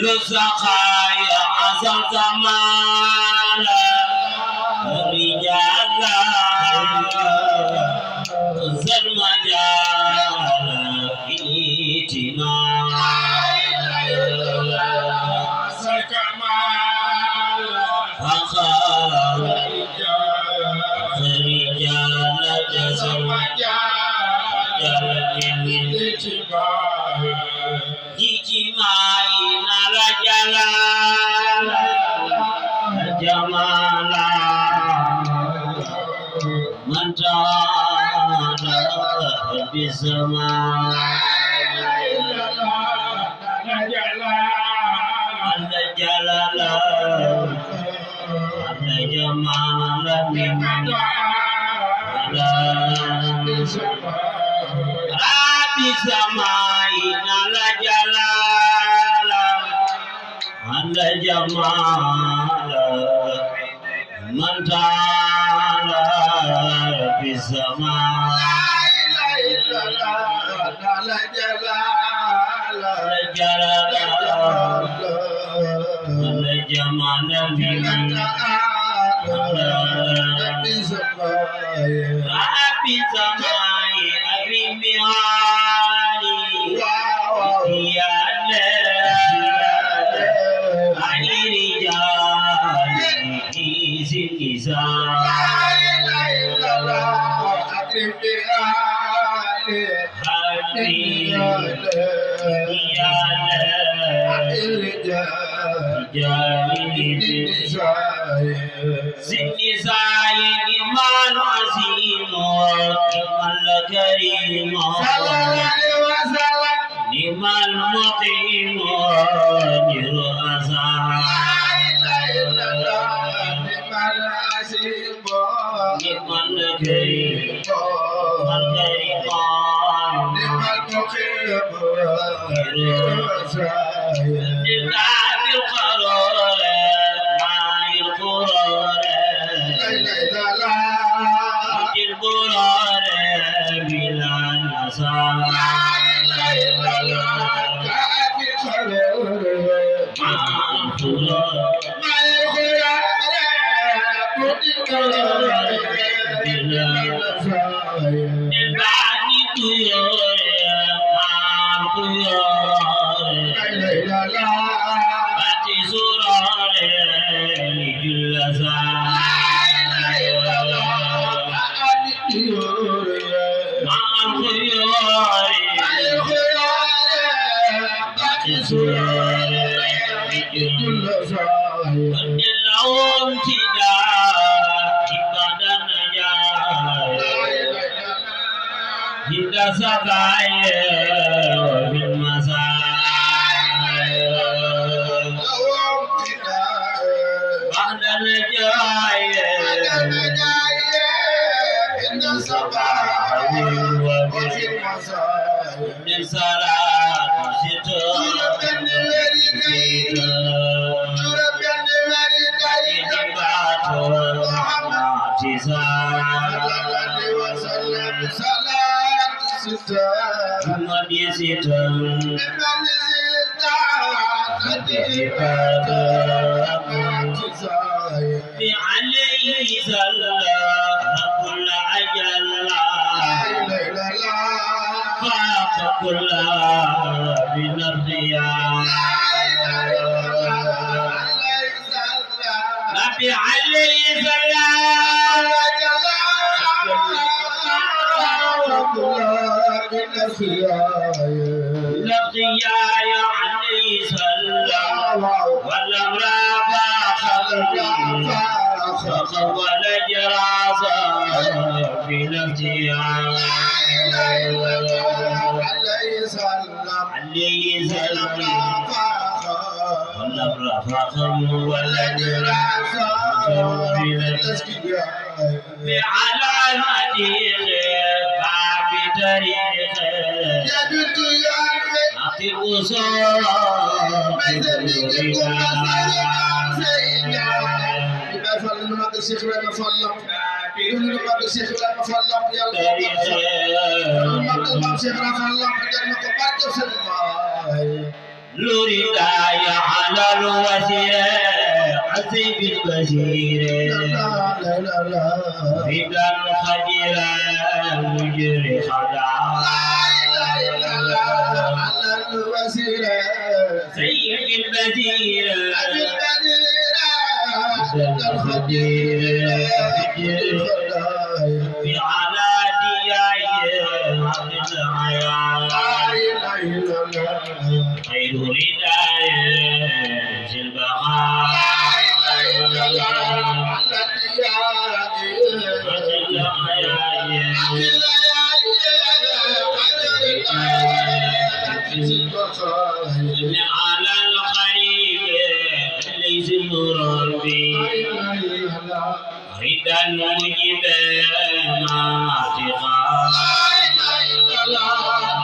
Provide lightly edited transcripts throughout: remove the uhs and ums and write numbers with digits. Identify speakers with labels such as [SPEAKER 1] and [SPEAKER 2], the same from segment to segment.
[SPEAKER 1] لسخايا عسل زمانا رجالا زلمجالا إيتنا فخار رجالا Ijimai nala jalala jamala mantala bisma anda jalala anda jamala mimala Samai nala jalala anda jamala mantala bisama nala jalala anda jamala bisama Nimal muqim jiru azan nimal asim nimal karim nimal muqim jiru azan nimal qarar ma'il qurar la la jil qurar bilan nasar Lurida ya على الوزير عزيز البشير رضا الخدير مجري خدع على الوزير سيد البشير رضا الخدير مجري خدع على دياي عبد الحياة خير رداء في البقاء على الخريب ليس النور ربي ردا مجيب ما اتقى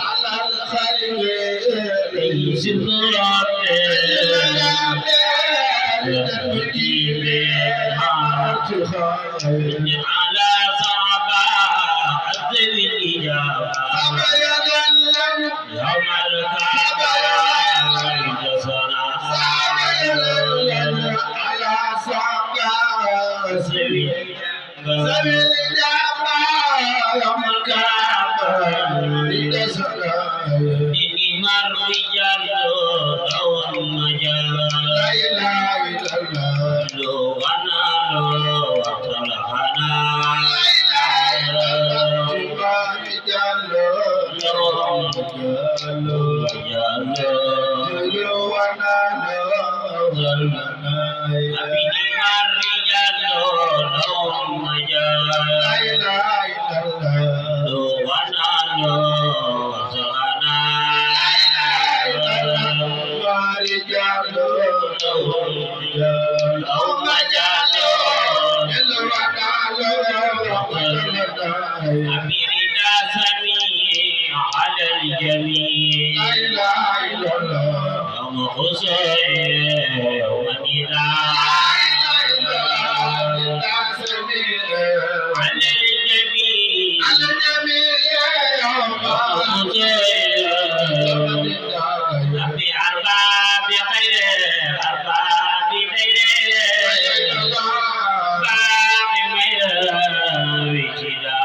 [SPEAKER 1] على الخريب ليس النور ردا مجيب ما اتقى على صعبا عز الإجابة يوم الكعبة جسنا على صعبا سبيل الإجابة يوم الكعبة جسنا إنما الرجال أو المجال لا إله إلا الله لو أنا لو أطلقنا على الجميع لا إله إلا الله يوم خسر يوم النداء لا إله إلا الله على الجميع يوم خسر يوم النداء في أرباب خير أرباب خير باقي من وجدا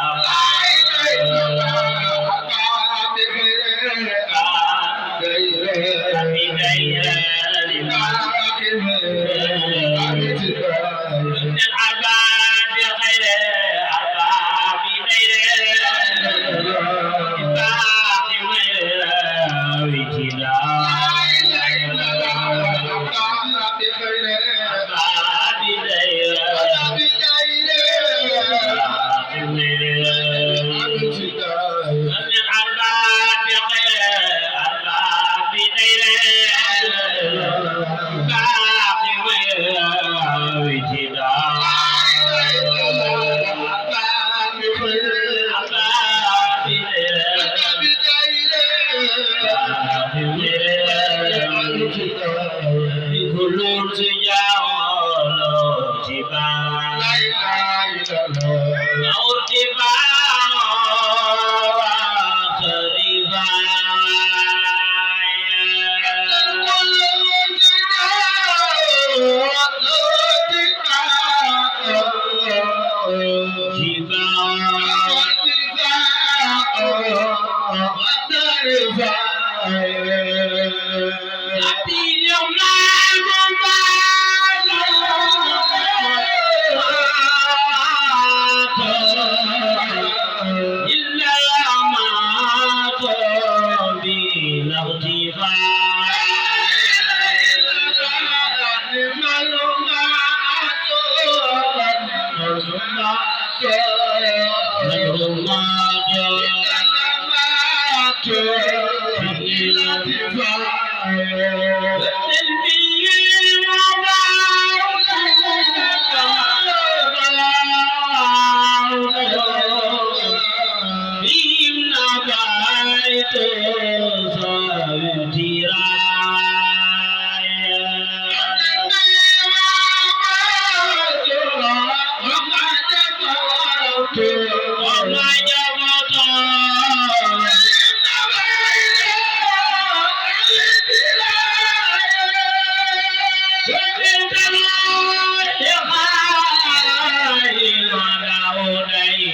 [SPEAKER 1] ومن تلو لخير وداودي